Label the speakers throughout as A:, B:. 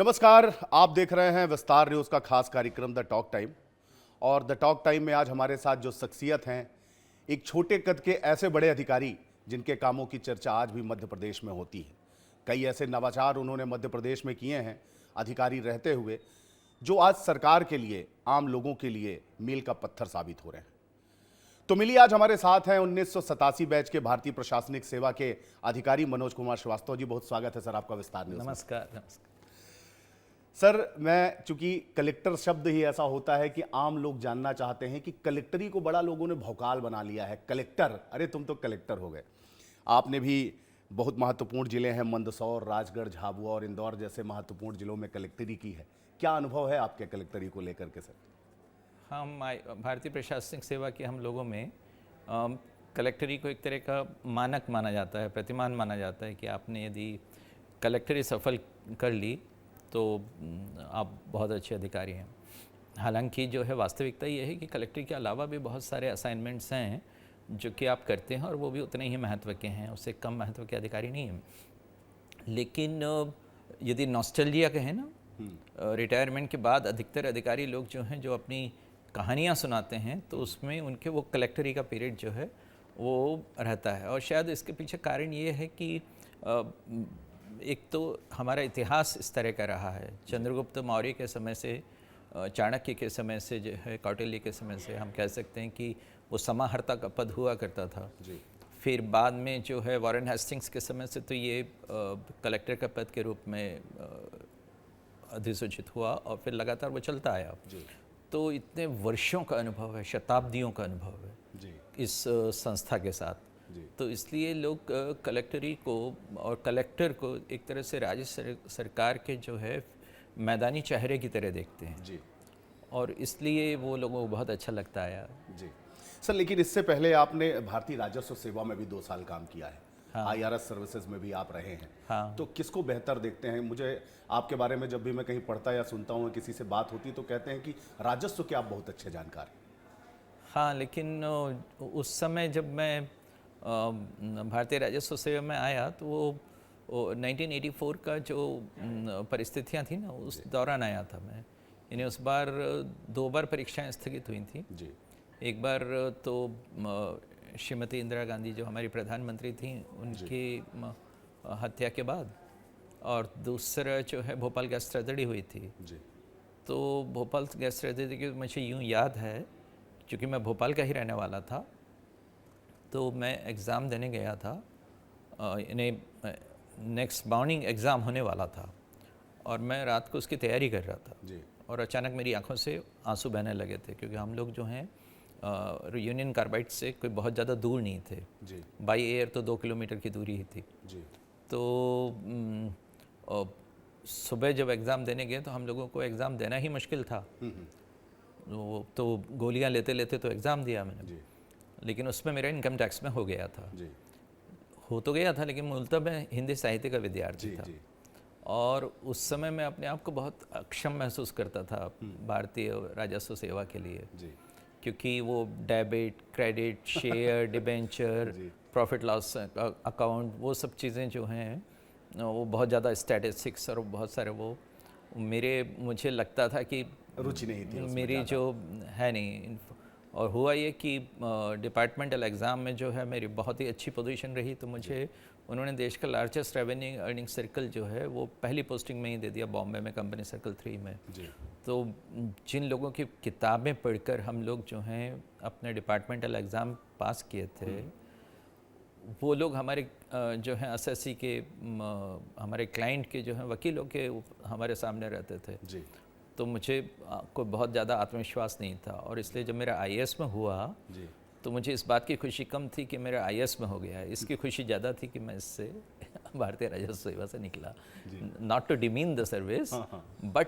A: नमस्कार, आप देख रहे हैं विस्तार न्यूज़ का खास कार्यक्रम द टॉक टाइम। और द टॉक टाइम में आज हमारे साथ जो शख्सियत हैं, एक छोटे कद के ऐसे बड़े अधिकारी जिनके कामों की चर्चा आज भी मध्य प्रदेश में होती है। कई ऐसे नवाचार उन्होंने मध्य प्रदेश में किए हैं अधिकारी रहते हुए, जो आज सरकार के लिए, आम लोगों के लिए मील का पत्थर साबित हो रहे हैं। तो मिलिए आज हमारे साथ हैं 1987 बैच के भारतीय प्रशासनिक सेवा के अधिकारी मनोज कुमार श्रीवास्तव जी। बहुत स्वागत है सर आपका विस्तार न्यूज़ में।
B: नमस्कार। नमस्कार
A: सर, मैं चूंकि कलेक्टर शब्द ही ऐसा होता है कि आम लोग जानना चाहते हैं कि कलेक्टरी को बड़ा लोगों ने भौकाल बना लिया है। कलेक्टर, अरे तुम तो कलेक्टर हो गए। आपने भी बहुत महत्वपूर्ण जिले हैं, मंदसौर, राजगढ़, झाबुआ और इंदौर जैसे महत्वपूर्ण जिलों में कलेक्टरी की है। क्या अनुभव है आपके कलेक्टरी को लेकर के सर?
B: हम भारतीय प्रशासनिक सेवा के हम लोगों में कलेक्टरी को एक तरह का मानक माना जाता है, प्रतिमान माना जाता है कि आपने यदि कलेक्टरी सफल कर ली तो आप बहुत अच्छे अधिकारी हैं। हालांकि जो है वास्तविकता ये है कि कलेक्टरी के अलावा भी बहुत सारे असाइनमेंट्स हैं जो कि आप करते हैं और वो भी उतने ही महत्व के हैं, उससे कम महत्व के अधिकारी नहीं हैं। लेकिन यदि नॉस्टैल्जिया कहें ना, रिटायरमेंट के बाद अधिकतर अधिकारी लोग जो हैं जो अपनी कहानियाँ सुनाते हैं तो उसमें उनके वो कलेक्टरी का पीरियड जो है वो रहता है। और शायद इसके पीछे कारण ये है कि एक तो हमारा इतिहास इस तरह का रहा है। चंद्रगुप्त मौर्य के समय से, चाणक्य के समय से, जो है कौटिल्य के समय से हम कह सकते हैं कि वो समाहर्ता का पद हुआ करता था जी। फिर बाद में जो है वॉरेन हेस्टिंग्स के समय से तो ये कलेक्टर का पद के रूप में अधिसूचित हुआ और फिर लगातार वो चलता आया जी। तो इतने वर्षों का अनुभव है, शताब्दियों का अनुभव है जी इस संस्था के साथ। तो इसलिए लोग कलेक्टरी को और कलेक्टर को एक तरह से राज्य सरकार के जो है मैदानी चेहरे की तरह देखते हैं जी। और इसलिए वो लोगों को बहुत अच्छा लगता है
A: जी। सर, लेकिन इससे पहले आपने भारतीय राजस्व सेवा में भी 2 साल काम किया है। हाँ। IRS सर्विसेज में भी आप रहे हैं। हाँ। तो किसको बेहतर देखते हैं? मुझे आपके बारे में जब भी मैं कहीं पढ़ता या सुनता हूँ, किसी से बात होती तो कहते हैं कि राजस्व के आप बहुत अच्छे जानकार हैं।
B: हाँ, लेकिन उस समय जब मैं भारतीय राजस्व सेवा में आया तो वो 1984 का जो परिस्थितियाँ थी ना, उस दौरान आया था मैं। यानी उस बार 2 बार परीक्षाएं स्थगित हुई थी जी। एक बार तो श्रीमती इंदिरा गांधी जो हमारी प्रधानमंत्री थी उनकी हत्या के बाद, और दूसरा जो है भोपाल गैस ट्रेजेडी हुई थी जी। तो भोपाल गैस ट्रेजेडी की मुझे यूँ याद है, क्योंकि मैं भोपाल का ही रहने वाला था, तो मैं एग्ज़ाम देने गया था, इन्हें नेक्स्ट मॉर्निंग एग्ज़ाम होने वाला था और मैं रात को उसकी तैयारी कर रहा था जी। और अचानक मेरी आंखों से आंसू बहने लगे थे, क्योंकि हम लोग जो हैं यूनियन कार्बाइड से कोई बहुत ज़्यादा दूर नहीं थे जी। बाई एयर तो 2 किलोमीटर की दूरी ही थी जी। तो सुबह जब एग्ज़ाम देने गए तो हम लोगों को एग्ज़ाम देना ही मुश्किल था। तो गोलियां लेते लेते तो एग्ज़ाम दिया मैंने जी। लेकिन उसमें मेरा इनकम टैक्स में हो गया था जी। हो तो गया था, लेकिन मूलतः मैं हिंदी साहित्य का विद्यार्थी था जी। और उस समय मैं अपने आप को बहुत अक्षम महसूस करता था भारतीय राजस्व सेवा के लिए जी। क्योंकि वो debit, credit, share, debenture, profit loss account, वो सब चीज़ें जो हैं वो बहुत ज़्यादा स्टैटिस्टिक्स और बहुत सारे वो मुझे लगता था कि
A: रुचि नहीं थी
B: मेरी जो है नहीं। और हुआ ये कि डिपार्टमेंटल एग्ज़ाम में जो है मेरी बहुत ही अच्छी पोजीशन रही, तो मुझे उन्होंने देश का लार्जेस्ट रेवेन्यू अर्निंग सर्कल जो है वो पहली पोस्टिंग में ही दे दिया, बॉम्बे में कंपनी सर्कल 3 में जी। तो जिन लोगों की किताबें पढ़कर हम लोग जो हैं अपने डिपार्टमेंटल एग्ज़ाम पास किए थे, वो लोग हमारे जो हैं एसएससी के हमारे क्लाइंट के जो हैं वकीलों के हमारे सामने रहते थे जी। तो मुझे कोई बहुत ज़्यादा आत्मविश्वास नहीं था, और इसलिए जब मेरा IAS में हुआ जी। तो मुझे इस बात की खुशी कम थी कि मेरा IAS में हो गया, इसकी खुशी ज़्यादा थी कि मैं इससे भारतीय राजस्व सेवा से निकला। Not to demean the service, but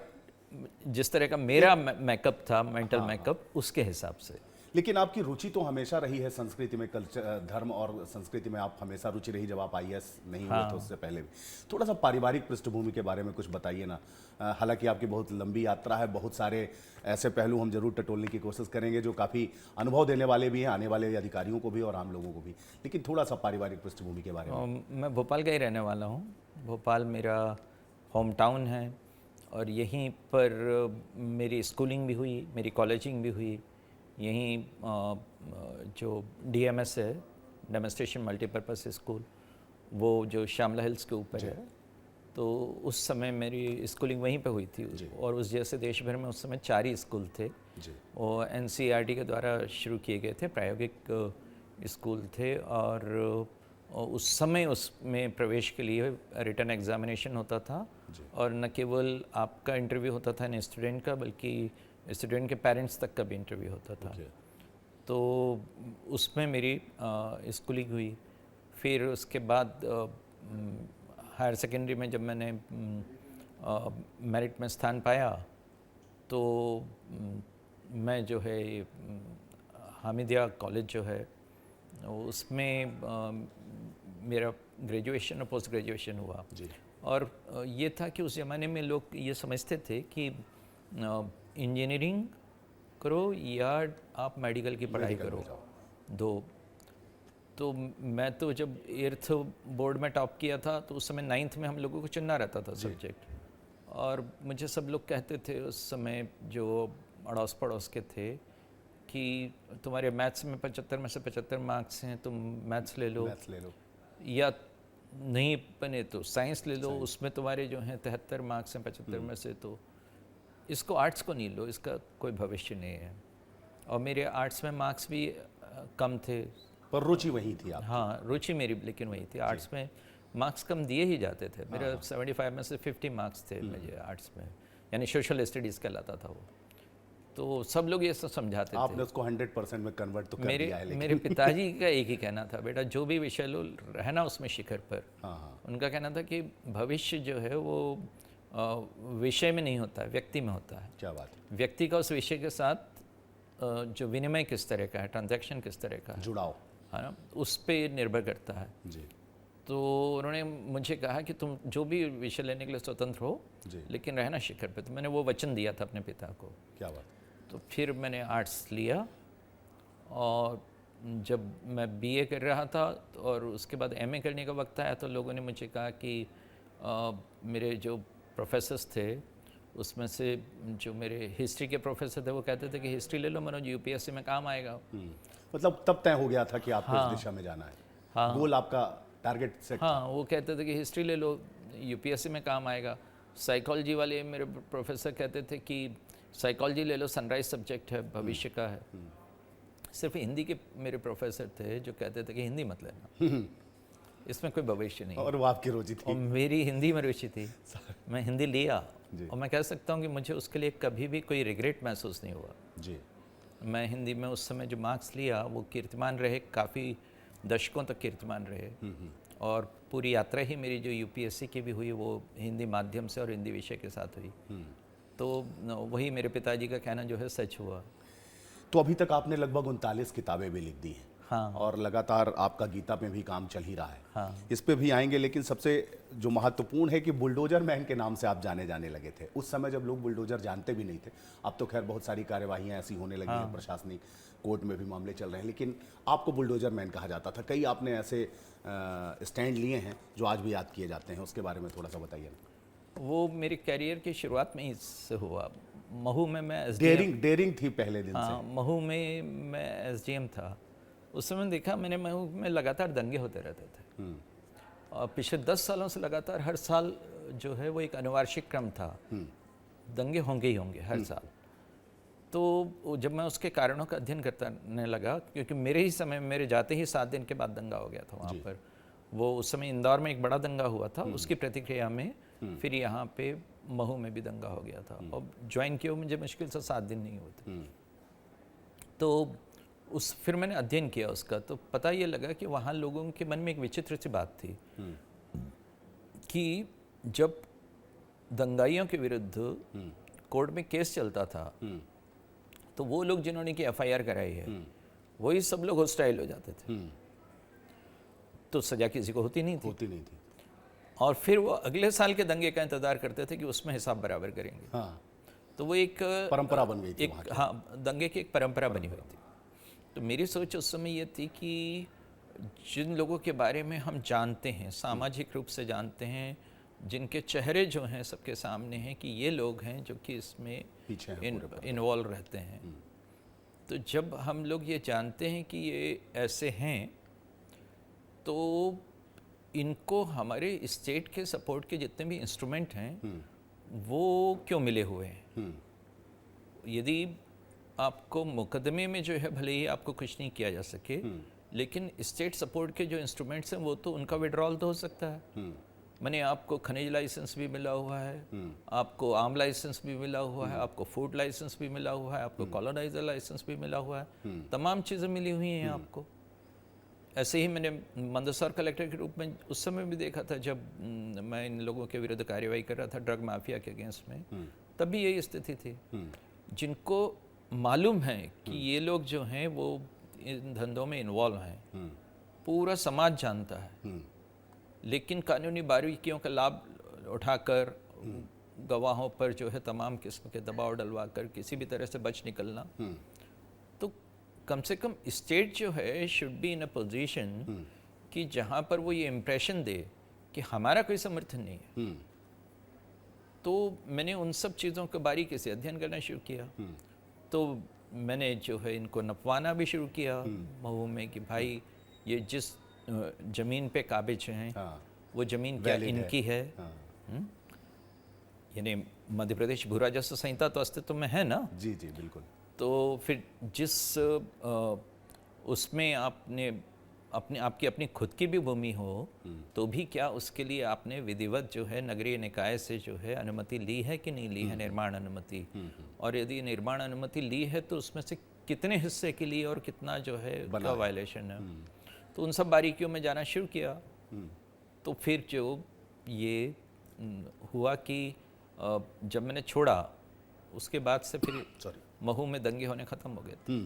B: जिस तरह का मेरा मेकअप था, मेंटल मेकअप, उसके हिसाब से।
A: लेकिन आपकी रुचि तो हमेशा रही है संस्कृति में, कल्चर, धर्म और संस्कृति में आप हमेशा रुचि रही, जब आप IAS नहीं हुए थे उससे पहले भी। थोड़ा सा पारिवारिक पृष्ठभूमि के बारे में कुछ बताइए ना। हालांकि आपकी बहुत लंबी यात्रा है, बहुत सारे ऐसे पहलू हम जरूर टटोलने की कोशिश करेंगे जो काफ़ी अनुभव देने वाले भी हैं, आने वाले अधिकारियों को भी और आम लोगों को भी। लेकिन थोड़ा सा पारिवारिक पृष्ठभूमि के बारे में।
B: मैं भोपाल का ही रहने वाला हूँ। भोपाल मेरा होम टाउन है और यहीं पर मेरी स्कूलिंग भी हुई, मेरी कॉलेजिंग भी हुई यहीं। जो DMS है, डेमोन्स्ट्रेशन मल्टीपर्पज़ स्कूल, वो जो श्यामला हिल्स के ऊपर है, तो उस समय मेरी स्कूलिंग वहीं पे हुई थी। और उस जैसे देश भर में उस समय 4 ही स्कूल थे, और NCERT के द्वारा शुरू किए गए थे, प्रायोगिक स्कूल थे। और उस समय उसमें प्रवेश के लिए रिटन एग्जामिनेशन होता था, और न केवल आपका इंटरव्यू होता था स्टूडेंट का, बल्कि स्टूडेंट के पेरेंट्स तक का भी इंटरव्यू होता था। तो उसमें मेरी स्कूलिंग हुई। फिर उसके बाद हायर सेकेंडरी में जब मैंने मेरिट में स्थान पाया, तो मैं जो है हामिदिया कॉलेज जो है उसमें मेरा ग्रेजुएशन और पोस्ट ग्रेजुएशन हुआ। और ये था कि उस ज़माने में लोग ये समझते थे कि इंजीनियरिंग करो या आप मेडिकल की पढ़ाई करो, दो। तो मैं तो जब 8th बोर्ड में टॉप किया था, तो उस समय 9th में हम लोगों को चुनना रहता था सब्जेक्ट। और मुझे सब लोग कहते थे उस समय, जो अड़ोस पड़ोस के थे, कि तुम्हारे मैथ्स में 75 में से 75 मार्क्स हैं, तुम मैथ्स ले लो, या नहीं बने तो साइंस ले लो, उसमें तुम्हारे जो हैं 73 मार्क्स हैं 75 में से, तो इसको आर्ट्स को नहीं लो, इसका कोई भविष्य नहीं है। और मेरे आर्ट्स में मार्क्स भी कम थे,
A: पर रुचि वही थी आप?
B: हाँ, रुचि मेरी लेकिन वही थी। आर्ट्स में मार्क्स कम दिए ही जाते थे। मेरा 75 में से 50 मार्क्स थे मुझे आर्ट्स में, यानी सोशल स्टडीज़ कहलाता था वो। तो सब लोग ये सब समझाते थे।
A: आपने उसको 100% में कन्वर्ट तो कर दिया है, लेकिन
B: मेरे पिताजी का एक ही कहना था, बेटा जो भी विषय लो, रहना उसमें शिखर पर। उनका कहना था कि भविष्य जो है वो विषय में नहीं होता है, व्यक्ति में होता है।
A: क्या बात है।
B: व्यक्ति का उस विषय के साथ जो विनिमय किस तरह का है, ट्रांजैक्शन किस तरह का है,
A: जुड़ाव,
B: है ना, उस पर निर्भर करता है। तो उन्होंने मुझे कहा कि तुम जो भी विषय लेने के लिए स्वतंत्र हो, लेकिन रहना शिखर पे। तो मैंने वो वचन दिया था अपने पिता को।
A: क्या बात।
B: तो फिर मैंने आर्ट्स लिया, और जब मैं BA कर रहा था और उसके बाद MA करने का वक्त आया, तो लोगों ने मुझे कहा कि मेरे जो प्रोफेसर्स थे उसमें से जो मेरे हिस्ट्री के प्रोफेसर थे, वो कहते थे कि हिस्ट्री ले लो मनोज, UPSC में काम आएगा।
A: मतलब तब तय हो गया था कि आपको इस दिशा में जाना है, गोल आपका, टारगेट सेट।
B: हाँ, वो कहते थे कि हिस्ट्री ले लो, UPSC में काम आएगा। साइकोलॉजी वाले मेरे प्रोफेसर कहते थे कि साइकोलॉजी ले लो, सनराइज सब्जेक्ट है, भविष्य का है। सिर्फ हिंदी के मेरे प्रोफेसर थे जो कहते थे कि हिंदी मत लेना, इसमें कोई भविष्य नहीं।
A: और वो आपकी रुचि थी?
B: और मेरी हिंदी में रुचि थी, मैं हिंदी लिया, और मैं कह सकता हूँ कि मुझे उसके लिए कभी भी कोई रिग्रेट महसूस नहीं हुआ
A: जी।
B: मैं हिंदी में उस समय जो मार्क्स लिया वो कीर्तिमान रहे, काफ़ी दशकों तक कीर्तिमान रहे। और पूरी यात्रा ही मेरी जो UPSC की भी हुई, वो हिंदी माध्यम से और हिंदी विषय के साथ हुई। तो वही मेरे पिताजी का कहना जो है सच हुआ।
A: तो अभी तक आपने लगभग 39 किताबें भी लिख दी हैं।
B: हाँ।
A: और लगातार आपका गीता पे भी काम चल ही रहा है।
B: हाँ।
A: इस पे भी आएंगे, लेकिन सबसे जो महत्वपूर्ण है कि बुलडोजर मैन के नाम से आप जाने लगे थे उस समय जब लोग बुलडोजर जानते भी नहीं थे। अब तो खैर बहुत सारी कार्यवाहियां ऐसी होने लगी हैं, प्रशासनिक कोर्ट में भी मामले चल रहे हैं, लेकिन आपको बुलडोजर मैन कहा जाता था। कई आपने ऐसे स्टैंड लिए हैं जो आज भी याद किए जाते हैं, उसके बारे में थोड़ा सा बताइए ना।
B: वो मेरे करियर की शुरुआत में ही इससे हुआ। महू में मैं
A: डेयरिंग थी पहले दिन से।
B: महू में मैं SDM था। उस समय देखा मैंने, महू में लगातार दंगे होते रहते थे, और पिछले 10 सालों से लगातार हर साल जो है वो एक अनुवार्षिक क्रम था, दंगे होंगे ही होंगे हर साल। तो जब मैं उसके कारणों का अध्ययन करने लगा, क्योंकि मेरे ही समय, मेरे जाते ही 7 दिन के बाद दंगा हो गया था वहाँ पर। वो उस समय इंदौर में एक बड़ा दंगा हुआ था, उसकी प्रतिक्रिया में फिर यहाँ पे महू में भी दंगा हो गया था, और ज्वाइन किया मुझे मुश्किल से 7 दिन नहीं होते। तो फिर मैंने अध्ययन किया उसका, तो पता ये लगा कि वहाँ लोगों के मन में एक विचित्र सी बात थी कि जब दंगाइयों के विरुद्ध कोर्ट में केस चलता था, तो वो लोग जिन्होंने की FIR कराई है, वही सब लोग हॉस्टाइल हो जाते थे। तो सजा किसी को होती नहीं थी। और फिर वो अगले साल के दंगे का इंतजार करते थे कि उसमें हिसाब बराबर करेंगे।
A: हाँ।
B: तो वो एक
A: परंपरा बन गई थी
B: एक, हाँ, दंगे की एक परंपरा बनी हुई थी। तो मेरी सोच उस समय ये थी कि जिन लोगों के बारे में हम जानते हैं, सामाजिक रूप से जानते हैं, जिनके चेहरे जो हैं सबके सामने हैं कि ये लोग हैं जो कि इसमें
A: पीछे हैं पूरे पर।
B: इन्वॉल्व रहते हैं। तो जब हम लोग ये जानते हैं कि ये ऐसे हैं, तो इनको हमारे स्टेट के सपोर्ट के जितने भी इंस्ट्रूमेंट हैं वो क्यों मिले हुए हैं? यदि आपको मुकदमे में जो है भले ही आपको कुछ नहीं किया जा सके, लेकिन स्टेट सपोर्ट के जो इंस्ट्रूमेंट्स हैं वो तो उनका विड्रॉल तो हो सकता है। माने आपको खनिज लाइसेंस भी मिला हुआ है, आपको आम लाइसेंस भी मिला हुआ है, आपको फूड लाइसेंस भी मिला हुआ है, आपको कॉलोनाइजर लाइसेंस भी मिला हुआ है, तमाम चीज़ें मिली हुई हैं आपको। ऐसे ही मैंने मंदसौर कलेक्टर के रूप में उस समय भी देखा था जब मैं इन लोगों के विरुद्ध कार्यवाही कर रहा था ड्रग माफिया के अगेंस्ट में, तब भी यही स्थिति थी। जिनको मालूम है कि ये लोग जो हैं वो इन धंधों में इन्वॉल्व हैं, पूरा समाज जानता है, लेकिन कानूनी बारीकियों का लाभ उठाकर गवाहों पर जो है तमाम किस्म के दबाव डलवा कर किसी भी तरह से बच निकलना, तो कम से कम स्टेट जो है should be in a position कि जहाँ पर वो ये इम्प्रेशन दे कि हमारा कोई समर्थन नहीं है। तो मैंने उन सब चीज़ों को बारीकी से अध्ययन करना शुरू किया। तो मैंने जो है इनको नपवाना भी शुरू किया महू में कि भाई ये जिस ज़मीन पे काबिज हैं वो ज़मीन क्या इनकी है। यानी मध्य प्रदेश भू राजस्व संहिता तो अस्तित्व में है ना।
A: जी जी बिल्कुल।
B: तो फिर जिस उसमें आपने आपकी अपनी खुद की भी भूमि हो तो भी क्या उसके लिए आपने विधिवत जो है नगरीय निकाय से जो है अनुमति ली है कि नहीं ली है, निर्माण अनुमति। और यदि निर्माण अनुमति ली है तो उसमें से कितने हिस्से के लिए और कितना जो है क्या वायलेशन है। तो उन सब बारीकियों में जाना शुरू किया। तो फिर जो ये हुआ कि जब मैंने छोड़ा उसके बाद से फिर महू में दंगे होने ख़त्म हो गए।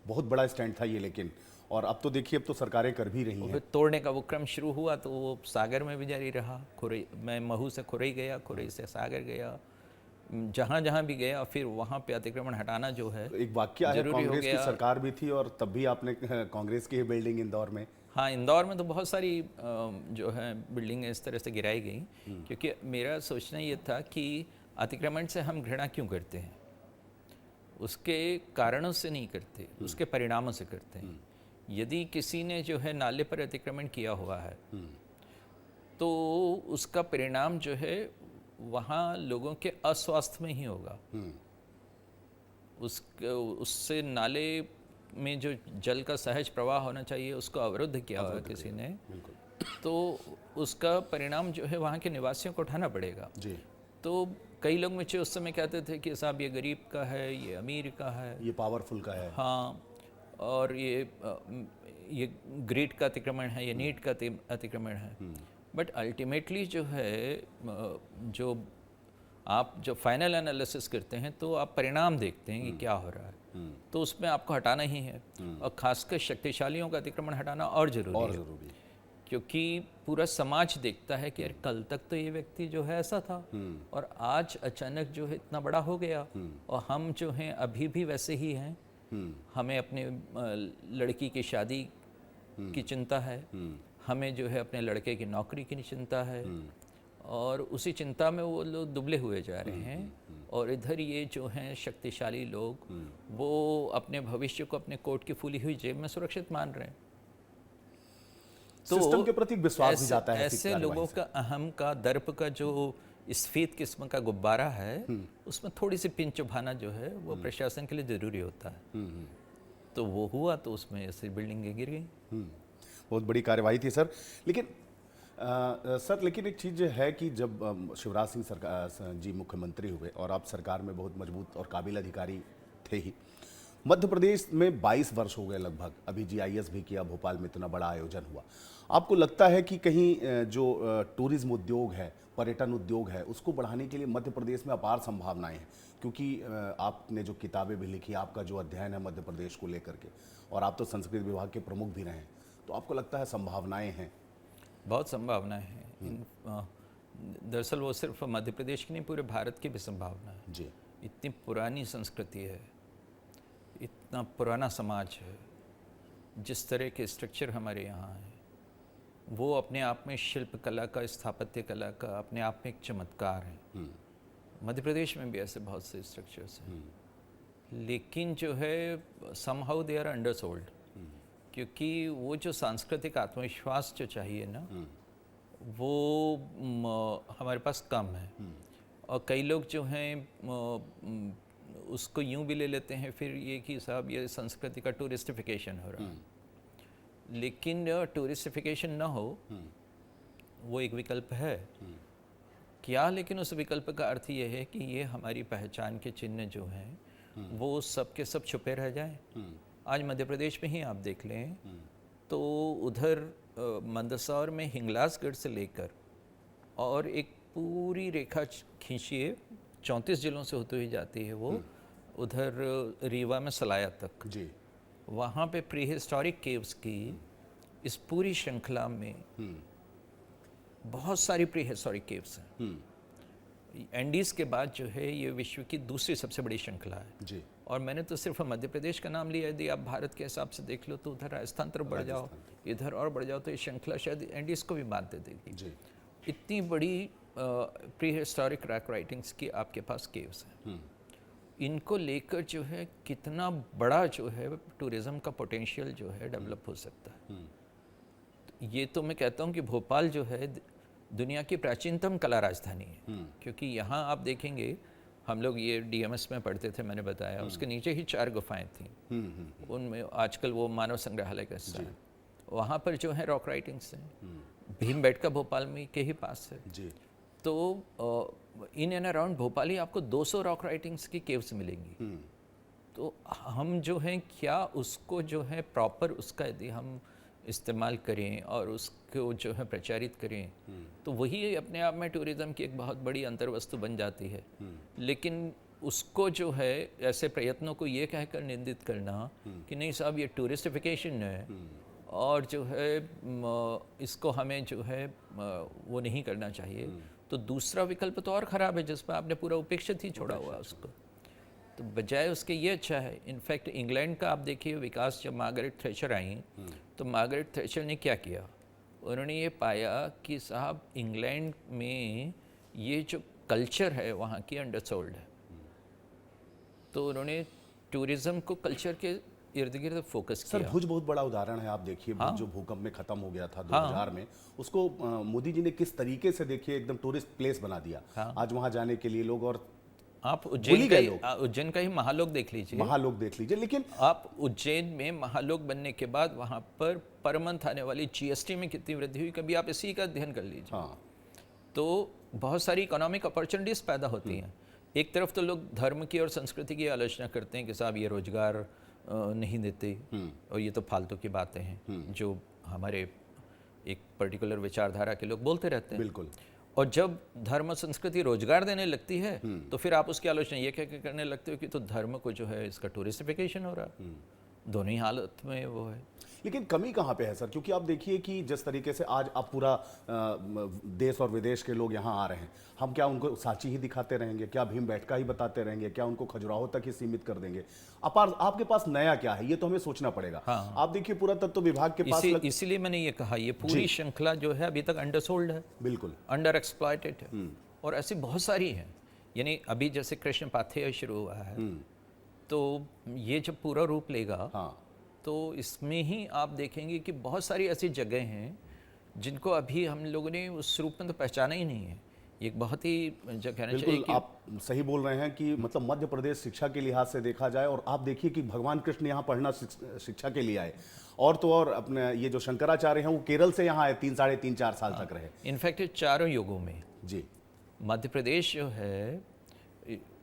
A: बहुत बड़ा स्टैंड था ये, लेकिन और अब तो देखिए अब तो सरकारें कर भी रही हैं।
B: फिर तोड़ने का वो क्रम शुरू हुआ तो वो सागर में भी जारी रहा। खुरई, मैं महू से खुरई गया, खुरई से सागर गया, जहाँ जहाँ भी गया फिर वहाँ पे अतिक्रमण हटाना जो है
A: एक वाक्य है, कांग्रेस की सरकार भी थी और तब भी आपने कांग्रेस की बिल्डिंग इंदौर में।
B: हाँ, इंदौर में तो बहुत सारी जो है बिल्डिंगें इस तरह से गिराई गई, क्योंकि मेरा सोचना ये था कि अतिक्रमण से हम घृणा क्यों करते हैं, उसके कारणों से नहीं करते, उसके परिणामों से करते हैं। यदि किसी ने जो है नाले पर अतिक्रमण किया हुआ है तो उसका परिणाम जो है वहाँ लोगों के अस्वास्थ्य में ही होगा। उससे नाले में जो जल का सहज प्रवाह होना चाहिए उसको अवरुद्ध किया हुआ किसी ने, तो उसका परिणाम जो है वहाँ के निवासियों को उठाना पड़ेगा।
A: जी।
B: तो कई लोग मुझे उस समय कहते थे कि साहब ये गरीब का है, ये अमीर का है,
A: ये पावरफुल का है।
B: हाँ, और ये ग्रेड का अतिक्रमण है, ये नीट का अतिक्रमण है। बट अल्टीमेटली जो है जो आप जो फाइनल एनालिसिस करते हैं तो आप परिणाम देखते हैं कि क्या हो रहा है, तो उसमें आपको हटाना ही है। और खासकर शक्तिशालियों का अतिक्रमण हटाना और जरूरी है, क्योंकि पूरा समाज देखता है कि यार कल तक तो ये व्यक्ति जो है ऐसा था और आज अचानक जो है इतना बड़ा हो गया और हम जो हैं अभी भी वैसे ही हैं। हमें अपने लड़की की शादी की चिंता है, हमें जो है अपने लड़के की नौकरी की चिंता है, और उसी चिंता में वो लोग दुबले हुए जा रहे हैं। और इधर ये जो हैं शक्तिशाली लोग वो अपने भविष्य को अपने कोट की फूली हुई जेब में सुरक्षित मान रहे हैं।
A: तो सिस्टम के प्रति विश्वास भी जाता है।
B: ऐसे लोगों का अहम का दर्प का जो स्फीत किस्म का गुब्बारा है उसमें थोड़ी सी पिन चुभाना जो है वो प्रशासन के लिए जरूरी होता है। तो वो हुआ तो उसमें ऐसी बिल्डिंगें गिर गई।
A: बहुत बड़ी कार्यवाही थी सर। लेकिन सर लेकिन एक चीज़ है कि जब शिवराज सिंह सरकार जी मुख्यमंत्री हुए और आप सरकार में बहुत मजबूत और काबिल अधिकारी थे ही, मध्य प्रदेश में 22 वर्ष हो गए लगभग, अभी GIS भी किया, भोपाल में इतना बड़ा आयोजन हुआ। आपको लगता है कि कहीं जो टूरिज्म उद्योग है, पर्यटन उद्योग है, उसको बढ़ाने के लिए मध्य प्रदेश में अपार संभावनाएं हैं? क्योंकि आपने जो किताबें भी लिखी, आपका जो अध्ययन है मध्य प्रदेश को लेकर के, और आप तो संस्कृति विभाग के प्रमुख भी रहे हैं, तो आपको लगता है संभावनाएं हैं?
B: बहुत संभावनाएं हैं। दरअसल वो सिर्फ मध्य प्रदेश की नहीं, पूरे भारत की भी संभावना है
A: जी।
B: इतनी पुरानी संस्कृति है, इतना पुराना समाज है, जिस तरह के स्ट्रक्चर हमारे यहाँ है, वो अपने आप में शिल्प कला का, स्थापत्य कला का अपने आप में एक चमत्कार है। मध्य प्रदेश में भी ऐसे बहुत से स्ट्रक्चर्स हैं, लेकिन जो है समहाउ दे आर अंडरसोल्ड, क्योंकि वो जो सांस्कृतिक आत्मविश्वास जो चाहिए ना, वो हमारे पास कम है। और कई लोग जो हैं उसको यूं भी ले लेते हैं फिर ये कि साहब ये संस्कृति का टूरिस्टिफिकेशन हो रहा है। लेकिन टूरिस्टिफिकेशन ना हो, वो एक विकल्प है क्या, लेकिन उस विकल्प का अर्थ ये है कि ये हमारी पहचान के चिन्ह जो हैं वो सब के सब छुपे रह जाएं। आज मध्य प्रदेश में ही आप देख लें तो उधर मंदसौर में हिंगलाजगढ़ से लेकर और एक पूरी रेखा खींचिए 34 जिलों से होती हुई जाती है वो उधर रीवा में सलाया तक
A: जी।
B: वहाँ पे प्री हिस्टोरिक केव्स की इस पूरी श्रृंखला में बहुत सारी प्री हिस्टोरिक केव्स हैं। एंडीज़ के बाद जो है ये विश्व की दूसरी सबसे बड़ी श्रृंखला है
A: जी।
B: और मैंने तो सिर्फ मध्य प्रदेश का नाम लिया, यदि आप भारत के हिसाब से देख लो तो उधर राजस्थान तरफ बढ़ जाओ, इधर और बढ़ जाओ तो ये श्रृंखला शायद एंडीज़ को भी बांध दे देगी।
A: जी।
B: इतनी बड़ी प्री हिस्टोरिक रॉक राइटिंग्स की आपके पास केव्स हैं। इनको लेकर जो है कितना बड़ा जो है टूरिज्म का पोटेंशियल जो है डेवलप हो सकता है। तो ये तो मैं कहता हूँ कि भोपाल जो है दुनिया की प्राचीनतम कला राजधानी है, क्योंकि यहाँ आप देखेंगे, हम लोग ये डीएमएस में पढ़ते थे, मैंने बताया, उसके नीचे ही 4 गुफाएं थी, उनमें आजकल वो मानव संग्रहालय का हिस्सा है। वहाँ पर जो है रॉक राइटिंग्स हैं। भीमबेटका भोपाल में के ही पास है
A: जी।
B: तो इन एंड अराउंड भोपाल ही आपको 200 रॉक राइटिंग्स की केव्स मिलेंगी। तो हम जो हैं क्या उसको जो है प्रॉपर उसका यदि हम इस्तेमाल करें और उसको जो है प्रचारित करें तो वही अपने आप में टूरिज़्म की एक बहुत बड़ी अंतर्वस्तु बन जाती है। लेकिन उसको जो है ऐसे प्रयत्नों को ये कहकर निंदित करना कि नहीं साहब ये टूरिस्टिफिकेशन है और जो है इसको हमें जो है वो नहीं करना चाहिए, तो दूसरा विकल्प तो और ख़राब है जिसमें आपने पूरा उपेक्षित ही छोड़ा हुआ उसको। तो बजाय उसके ये अच्छा है। इनफैक्ट इंग्लैंड का आप देखिए विकास, जब मार्गरेट थैचर आई तो मार्गरेट थैचर ने क्या किया, उन्होंने ये पाया कि साहब इंग्लैंड में ये जो कल्चर है वहाँ की अंडरसोल्ड है, तो उन्होंने टूरिज़्म को कल्चर के इर्द गिर्द फोकस
A: सर
B: किया।
A: भुज बहुत बड़ा उदाहरण है। आप देखिए भुज जो भूकंप में खत्म हो गया था 2000 में, उसको मोदी जी ने किस तरीके से देखिए एकदम टूरिस्ट प्लेस बना दिया। आज वहां जाने के लिए लोग, और
B: आप उज्जैन का ही महालोक देख लीजिए,
A: महालोक देख लीजिए। लेकिन
B: आप उज्जैन में महालोक बनने के बाद वहां पर पर मंथ आने वाली जीएसटी में कितनी वृद्धि हुई, कभी आप इसी का अध्ययन कर लीजिए।
A: हाँ।
B: तो बहुत सारी इकोनॉमिक अपॉर्चुनिटीज पैदा होती हैं। एक तरफ तो लोग धर्म की और संस्कृति की आलोचना करते हैं कि साहब ये रोजगार नहीं देते और ये तो फालतू की बातें हैं जो हमारे एक पर्टिकुलर विचारधारा के लोग बोलते रहते हैं।
A: बिल्कुल।
B: और जब धर्म संस्कृति रोजगार देने लगती है तो फिर आप उसकी आलोचना ये कह के करने लगते हो कि तो धर्म को जो है इसका टूरिस्टिफिकेशन हो रहा है। दोनों ही हालत में वो है।
A: लेकिन कमी कहाँ पे है सर? क्योंकि आप देखिए कि जिस तरीके से आज आप पूरा देश और विदेश के लोग यहाँ आ रहे हैं, हम क्या उनको सांची ही दिखाते रहेंगे? क्या भीमबेटका ही बताते रहेंगे? क्या उनको खजुराहो तक ही सीमित कर देंगे? आपके पास नया क्या है, ये तो हमें सोचना पड़ेगा।
B: हाँ।
A: आप देखिए पुरातत्व विभाग के पास
B: इसीलिए मैंने ये कहा ये पूरी श्रृंखला जो है अभी तक अंडरसोल्ड है,
A: बिल्कुल
B: अंडर एक्सप्लॉइटेड है, और ऐसी बहुत सारी हैं। यानी अभी जैसे कृष्ण पाथेय शुरू हुआ है, तो ये जब पूरा रूप लेगा
A: हाँ।
B: तो इसमें ही आप देखेंगे कि बहुत सारी ऐसी जगह हैं जिनको अभी हम लोगों ने उस रूप में तो पहचाना ही नहीं है। ये एक बहुत ही जो कहना चाहिए कि
A: आप सही बोल रहे हैं कि मतलब मध्य प्रदेश शिक्षा के लिहाज से देखा जाए, और आप देखिए कि भगवान कृष्ण यहाँ पढ़ना शिक्षा के लिए आए, और तो और अपने ये जो शंकराचार्य हैं वो केरल से यहाँ आए, 3-4.5 साल तक रहे।
B: इनफैक्ट चारों युगों में
A: जी
B: मध्य प्रदेश जो है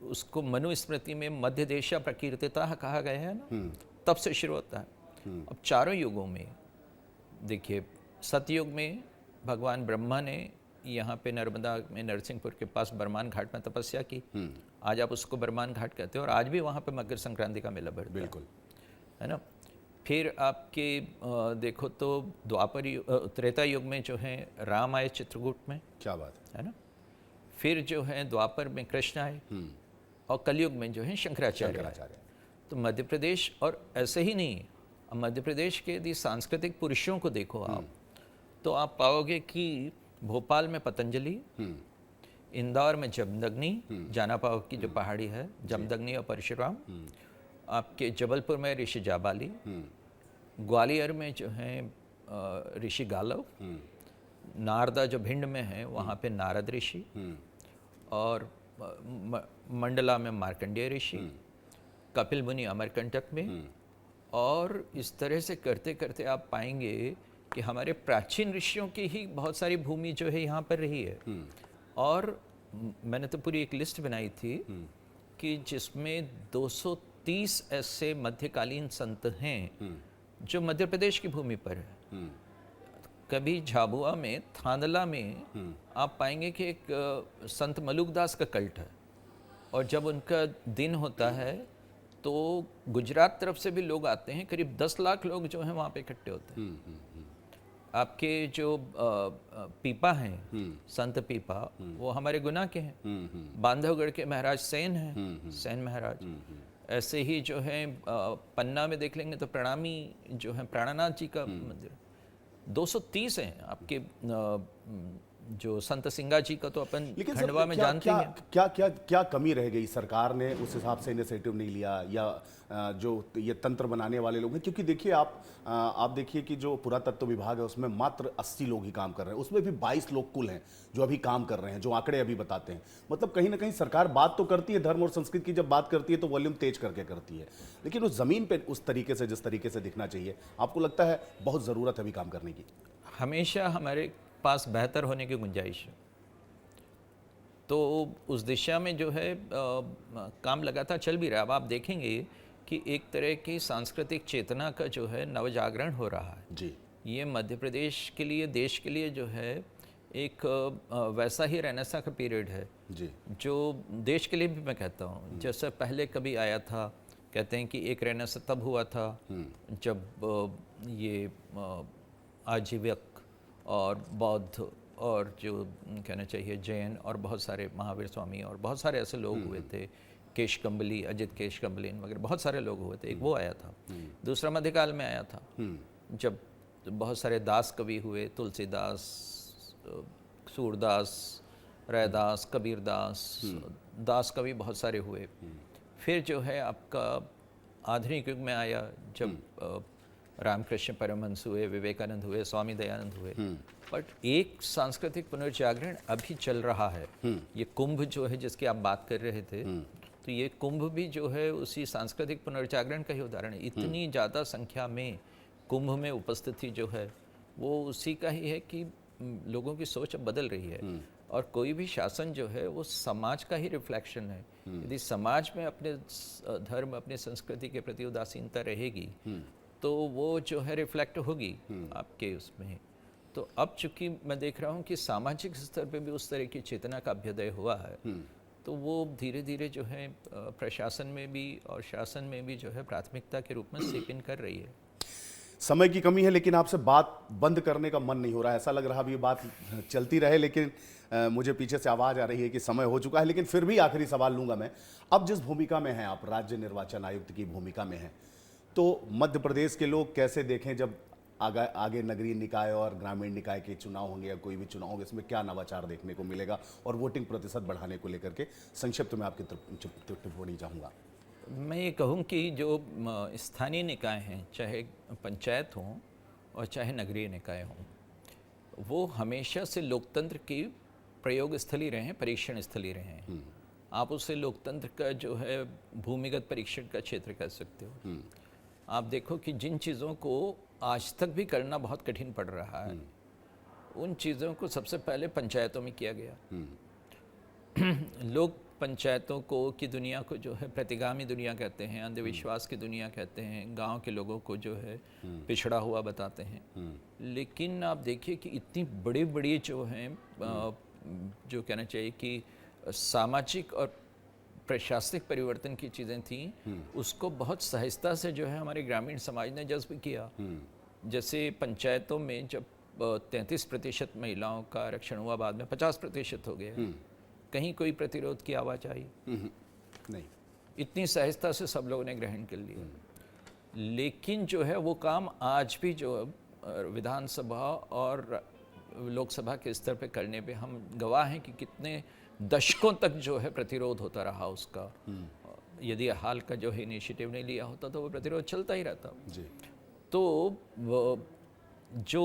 B: उसको मनुस्मृति में मध्य देशा प्रकीर्तिता कहा गया है ना, तब से शुरू होता है। अब चारों युगों में देखिए, सतयुग में भगवान ब्रह्मा ने यहाँ पे नर्मदा में नरसिंहपुर के पास बरमान घाट में तपस्या की। आज आप उसको बरमान घाट कहते हो, और आज भी वहाँ पे मकर संक्रांति का मेला बढ़ता है।
A: बिल्कुल,
B: है ना। फिर आपके देखो तो द्वापर त्रेता युग में जो है राम आए चित्रकूट में,
A: क्या बात
B: है ना। फिर जो है द्वापर में कृष्ण आए, और कलयुग में जो है शंकराचार्य आए। तो मध्य प्रदेश, और ऐसे ही नहीं, मध्य प्रदेश के यदि सांस्कृतिक पुरुषों को देखो आप, तो आप पाओगे कि भोपाल में पतंजलि, इंदौर में जमदग्नि, जाना पाओ की जो पहाड़ी है, जमदग्नि और परशुराम, आपके जबलपुर में ऋषि जाबाली, ग्वालियर में जो है ऋषि गालव, नारदा जो भिंड में है वहाँ पे नारद ऋषि, और मंडला में मार्कंडेय ऋषि, कपिल मुनि अमरकंटक में, और इस तरह से करते करते आप पाएंगे कि हमारे प्राचीन ऋषियों की ही बहुत सारी भूमि जो है यहाँ पर रही है। और मैंने तो पूरी एक लिस्ट बनाई थी कि जिसमें 230 ऐसे मध्यकालीन संत हैं जो मध्य प्रदेश की भूमि पर है। कभी झाबुआ में, थांदला में आप पाएंगे कि एक संत मलुकदास का कल्ट है, और जब उनका दिन होता है तो गुजरात तरफ से भी लोग आते हैं, करीब 10 लाख लोग जो हैं वहाँ पे इकट्ठे होते हैं। आपके जो पीपा हैं, संत पीपा, वो हमारे गुना के हैं। बांधवगढ़ के महाराज सेन हैं, सेन महाराज। ऐसे ही जो है पन्ना में देख लेंगे तो प्रणामी जो है प्राणनाथ जी का मंदिर, 230 हैं। आपके जो संत सिंगा जी का तो अपन
A: लेकिन
B: खंडवा में जानते
A: क्या,
B: हैं।
A: क्या क्या क्या कमी रह गई? सरकार ने उस हिसाब से इनिशिएटिव नहीं लिया, या जो ये तंत्र बनाने वाले लोग हैं? क्योंकि देखिए आप देखिए कि जो पुरातत्व विभाग है उसमें मात्र 80 लोग ही काम कर रहे हैं, उसमें भी 22 लोग कुल हैं जो अभी काम कर रहे हैं, जो आंकड़े अभी बताते हैं। मतलब कहीं ना कहीं सरकार बात तो करती है, धर्म और संस्कृति की जब बात करती है तो वॉल्यूम तेज करके करती है, लेकिन उस जमीन पे उस तरीके से, जिस तरीके से दिखना चाहिए, आपको लगता है बहुत ज़रूरत है अभी काम करने की?
B: हमेशा हमारे पास बेहतर होने की गुंजाइश है, तो उस दिशा में जो है काम लगातार चल भी रहा है। अब आप देखेंगे कि एक तरह की सांस्कृतिक चेतना का जो है नवजागरण हो रहा है
A: जी।
B: ये मध्य प्रदेश के लिए, देश के लिए जो है एक वैसा ही रेनेसां का पीरियड है
A: जी।
B: जो देश के लिए भी मैं कहता हूँ जैसे पहले कभी आया था। कहते हैं कि एक रेनेसां तब हुआ था जब ये आजीविक और बौद्ध और जो कहना चाहिए जैन और बहुत सारे महावीर स्वामी और बहुत सारे ऐसे लोग हुए थे, केश कम्बली, अजित केश कम्बली वगैरह बहुत सारे लोग हुए थे। एक वो आया था। दूसरा मध्यकाल में आया था जब बहुत सारे दास कवि हुए, तुलसीदास, सूरदास, रैदास, कबीरदास, दास कवि बहुत सारे हुए। फिर जो है आपका आधुनिक युग में आया जब रामकृष्ण परमहंस हुए, विवेकानंद हुए, स्वामी दयानंद हुए। बट एक सांस्कृतिक पुनर्जागरण अभी चल रहा है। ये कुंभ जो है जिसकी आप बात कर रहे थे, तो ये कुंभ भी जो है उसी सांस्कृतिक पुनर्जागरण का ही उदाहरण है। इतनी ज़्यादा संख्या में कुंभ में उपस्थिति जो है वो उसी का ही है कि लोगों की सोच अब बदल रही है। और कोई भी शासन जो है वो समाज का ही रिफ्लेक्शन है। यदि समाज में अपने धर्म, अपनी संस्कृति के प्रति उदासीनता रहेगी तो वो जो है रिफ्लेक्ट होगी आपके उसमें। तो अब चूंकि मैं देख रहा हूँ कि सामाजिक स्तर पे भी उस तरह की चेतना का अभ्युदय हुआ है, तो वो धीरे धीरे जो है प्रशासन में भी और शासन में भी जो है प्राथमिकता के रूप में सीप इन कर रही है।
A: समय की कमी है, लेकिन आपसे बात बंद करने का मन नहीं हो रहा है। ऐसा लग रहा है अभी बात चलती रहे, लेकिन मुझे पीछे से आवाज़ आ रही है कि समय हो चुका है। लेकिन फिर भी आखिरी सवाल लूँगा मैं। अब जिस भूमिका में हैं आप, राज्य निर्वाचन आयुक्त की भूमिका में हैं, तो मध्य प्रदेश के लोग कैसे देखें जब आगे नगरीय निकाय और ग्रामीण निकाय के चुनाव होंगे या कोई भी चुनाव होंगे, इसमें क्या नवाचार देखने को मिलेगा और वोटिंग प्रतिशत बढ़ाने को लेकर के संक्षिप्त में आपकी टिप्पणी चाहूँगा।
B: मैं ये कहूँ कि जो स्थानीय निकाय हैं, चाहे पंचायत हों और चाहे नगरीय निकाय हों, वो हमेशा से लोकतंत्र की प्रयोग स्थली रहे हैं, परीक्षण स्थली रहे हैं। आप उसे लोकतंत्र का जो है भूमिगत परीक्षण का क्षेत्र कह सकते हो। आप देखो कि जिन चीज़ों को आज तक भी करना बहुत कठिन पड़ रहा है, उन चीज़ों को सबसे पहले पंचायतों में किया गया। लोग पंचायतों को की दुनिया को जो है प्रतिगामी दुनिया कहते हैं, अंधविश्वास की दुनिया कहते हैं, गांव के लोगों को जो है पिछड़ा हुआ बताते हैं। लेकिन आप देखिए कि इतनी बड़ी बड़ी जो हैं जो कहना चाहिए कि सामाजिक और प्रशासनिक परिवर्तन की चीज़ें थीं, उसको बहुत सहजता से जो है हमारे ग्रामीण समाज ने जज्ब किया। जैसे पंचायतों में जब 33% महिलाओं का आरक्षण हुआ, बाद में 50% हो गया। कहीं कोई प्रतिरोध की आवाज़ आई
A: नहीं,
B: इतनी सहजता से सब लोगों ने ग्रहण कर लिया। लेकिन जो है वो काम आज भी जो विधानसभा और लोकसभा के स्तर पे करने पे हम गवाह हैं कि कितने दशकों तक जो है प्रतिरोध होता रहा उसका। यदि हाल का जो है इनिशिएटिव नहीं लिया होता तो वो प्रतिरोध चलता ही रहता।
A: जी
B: तो जो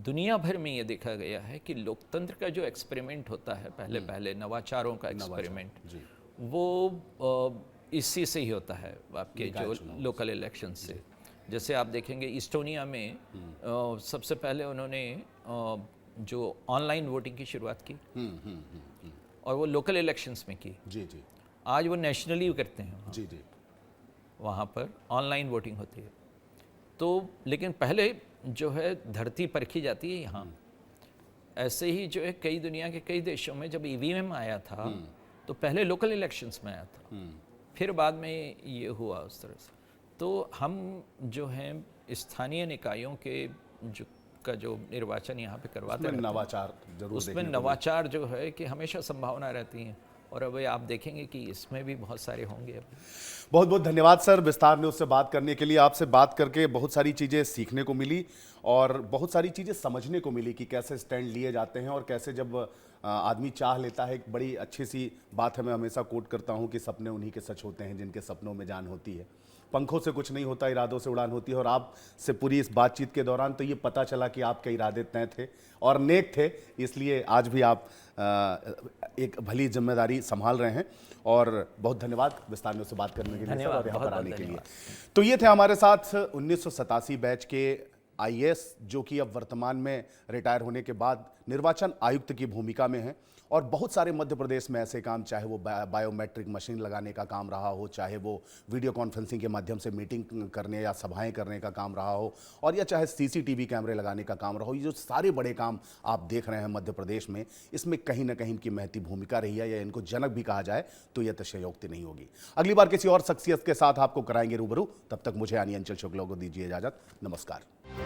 B: दुनिया भर में ये देखा गया है कि लोकतंत्र का जो एक्सपेरिमेंट होता है पहले पहले नवाचारों का एक्सपेरिमेंट,
A: जी
B: वो इसी से ही होता है, आपके जो लोकल इलेक्शन से। जैसे आप देखेंगे इस्टोनिया में सबसे पहले उन्होंने जो ऑनलाइन वोटिंग की शुरुआत की और वो लोकल इलेक्शंस में की।
A: जी जी
B: आज वो नेशनली करते हैं,
A: जी जी
B: वहाँ पर ऑनलाइन वोटिंग होती है। तो लेकिन पहले जो है धरती परखी जाती है यहाँ। ऐसे ही जो है कई दुनिया के कई देशों में जब ईवीएम आया था तो पहले लोकल इलेक्शंस में आया था, फिर बाद में ये हुआ उस तरह से। तो हम जो हैं स्थानीय निकायों के जो निर्वाचन यहाँ पे करवाते
A: उसमें
B: रहते हैं,
A: नवाचार जरूर
B: उसमें
A: देखने को
B: नवाचार जो है कि हमेशा संभावना रहती है, और अब आप देखेंगे कि इसमें भी बहुत सारे होंगे। अब
A: बहुत बहुत धन्यवाद सर विस्तार न्यूज़ से बात करने के लिए। आपसे बात करके बहुत सारी चीज़ें सीखने को मिली और बहुत सारी चीज़ें समझने को मिली कि कैसे स्टैंड लिए जाते हैं और कैसे जब आदमी चाह लेता है। एक बड़ी अच्छी सी बात है, मैं हमेशा कोट करता हूं कि सपने उन्हीं के सच होते हैं जिनके सपनों में जान होती है। पंखों से कुछ नहीं होता, इरादों से उड़ान होती है। और आपसे पूरी इस बातचीत के दौरान तो ये पता चला कि आपके इरादे तय थे और नेक थे, इसलिए आज भी आप एक भली जिम्मेदारी संभाल रहे हैं। और बहुत धन्यवाद विस्तार न्यूज़ से बात करने के लिए सर और यहाँ पर आने के लिए। तो ये थे हमारे साथ 1987 बैच के आईएएस जो कि अब वर्तमान में रिटायर होने के बाद निर्वाचन आयुक्त की भूमिका में हैं। और बहुत सारे मध्य प्रदेश में ऐसे काम, चाहे वो बायोमेट्रिक मशीन लगाने का काम रहा हो, चाहे वो वीडियो कॉन्फ्रेंसिंग के माध्यम से मीटिंग करने या सभाएं करने का काम रहा हो, और या चाहे सीसीटीवी कैमरे लगाने का काम रहा हो, ये जो सारे बड़े काम आप देख रहे हैं मध्य प्रदेश में, इसमें कहीं ना कहीं इनकी महती भूमिका रही है, या इनको जनक भी कहा जाए तो यह अतिशयोक्ति नहीं होगी। अगली बार किसी और शख्सियत के साथ आपको कराएंगे रूबरू। तब तक मुझे यानी अंचल शुक्ला को दीजिए इजाजत। नमस्कार।